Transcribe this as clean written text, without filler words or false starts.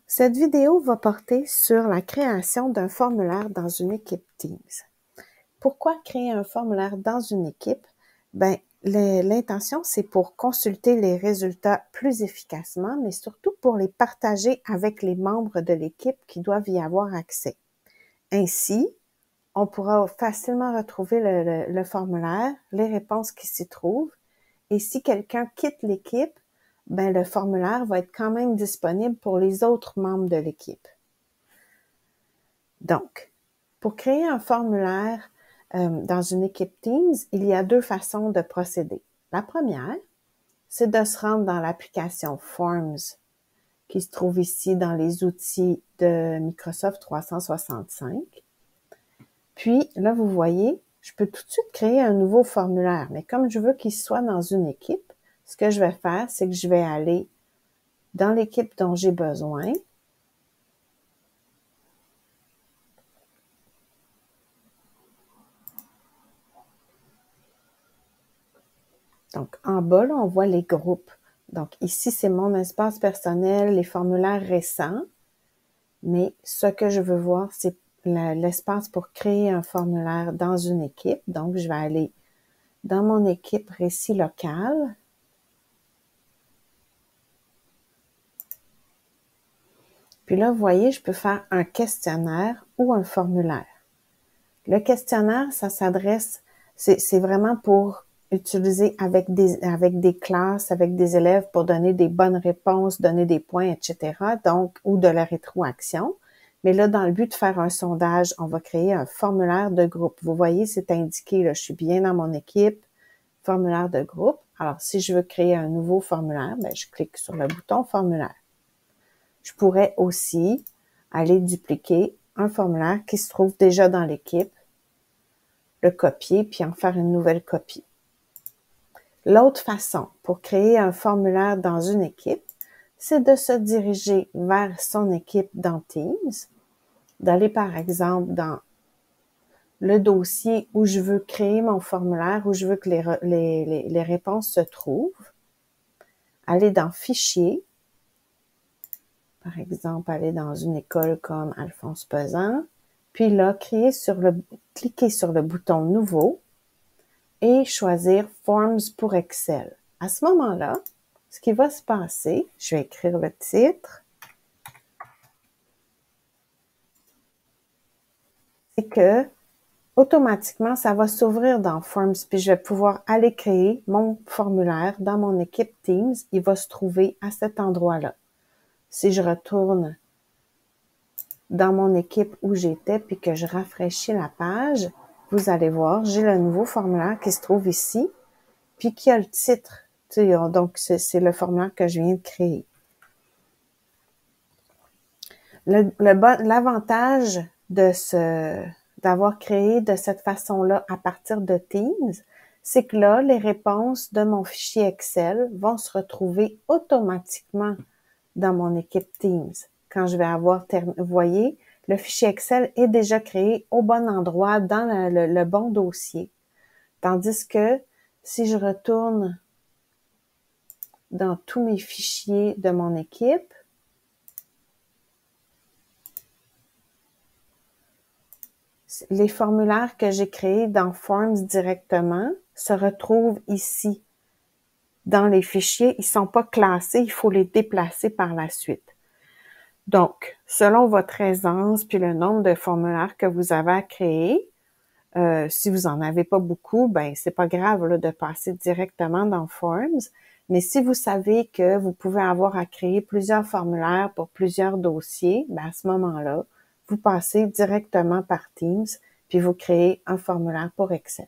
Cette vidéo va porter sur la création d'un formulaire dans une équipe Teams. Pourquoi créer un formulaire dans une équipe? Ben, l'intention, c'est pour consulter les résultats plus efficacement, mais surtout pour les partager avec les membres de l'équipe qui doivent y avoir accès. Ainsi, on pourra facilement retrouver le formulaire, les réponses qui s'y trouvent, et si quelqu'un quitte l'équipe, ben le formulaire va être quand même disponible pour les autres membres de l'équipe. Donc, pour créer un formulaire dans une équipe Teams, il y a deux façons de procéder. La première, c'est de se rendre dans l'application Forms qui se trouve ici dans les outils de Microsoft 365. Puis, là, vous voyez, je peux tout de suite créer un nouveau formulaire, mais comme je veux qu'il soit dans une équipe, ce que je vais faire, c'est que je vais aller dans l'équipe dont j'ai besoin. Donc, en bas, là, on voit les groupes. Donc, ici, c'est mon espace personnel, les formulaires récents. Mais ce que je veux voir, c'est l'espace pour créer un formulaire dans une équipe. Donc, je vais aller dans mon équipe récit local. Puis là, vous voyez, je peux faire un questionnaire ou un formulaire. Le questionnaire, ça s'adresse, c'est vraiment pour utiliser avec des classes, avec des élèves pour donner des bonnes réponses, donner des points, etc. Donc, ou de la rétroaction. Mais là, dans le but de faire un sondage, on va créer un formulaire de groupe. Vous voyez, c'est indiqué, là, je suis bien dans mon équipe, formulaire de groupe. Alors, si je veux créer un nouveau formulaire, ben, je clique sur le bouton formulaire. Je pourrais aussi aller dupliquer un formulaire qui se trouve déjà dans l'équipe, le copier, puis en faire une nouvelle copie. L'autre façon pour créer un formulaire dans une équipe, c'est de se diriger vers son équipe dans Teams, d'aller par exemple dans le dossier où je veux créer mon formulaire, où je veux que les réponses se trouvent, aller dans Fichier, par exemple, aller dans une école comme Alphonse Pesan, puis là, cliquer sur le bouton Nouveau et choisir Forms pour Excel. À ce moment-là, ce qui va se passer, je vais écrire le titre, c'est que automatiquement, ça va s'ouvrir dans Forms, puis je vais pouvoir aller créer mon formulaire dans mon équipe Teams. Il va se trouver à cet endroit-là. Si je retourne dans mon équipe où j'étais, puis que je rafraîchis la page, vous allez voir, j'ai le nouveau formulaire qui se trouve ici, puis qui a le titre. Donc, c'est le formulaire que je viens de créer. L'avantage d'avoir créé de cette façon-là à partir de Teams, c'est que là, les réponses de mon fichier Excel vont se retrouver automatiquement dans mon équipe Teams. Quand je vais avoir terminé, vous voyez, le fichier Excel est déjà créé au bon endroit dans le bon dossier. Tandis que si je retourne dans tous mes fichiers de mon équipe, les formulaires que j'ai créés dans Forms directement se retrouvent ici. Dans les fichiers, ils ne sont pas classés, il faut les déplacer par la suite. Donc, selon votre aisance puis le nombre de formulaires que vous avez à créer, si vous en avez pas beaucoup, ben c'est pas grave là, de passer directement dans Forms. Mais si vous savez que vous pouvez avoir à créer plusieurs formulaires pour plusieurs dossiers, ben à ce moment-là, vous passez directement par Teams, puis vous créez un formulaire pour Excel.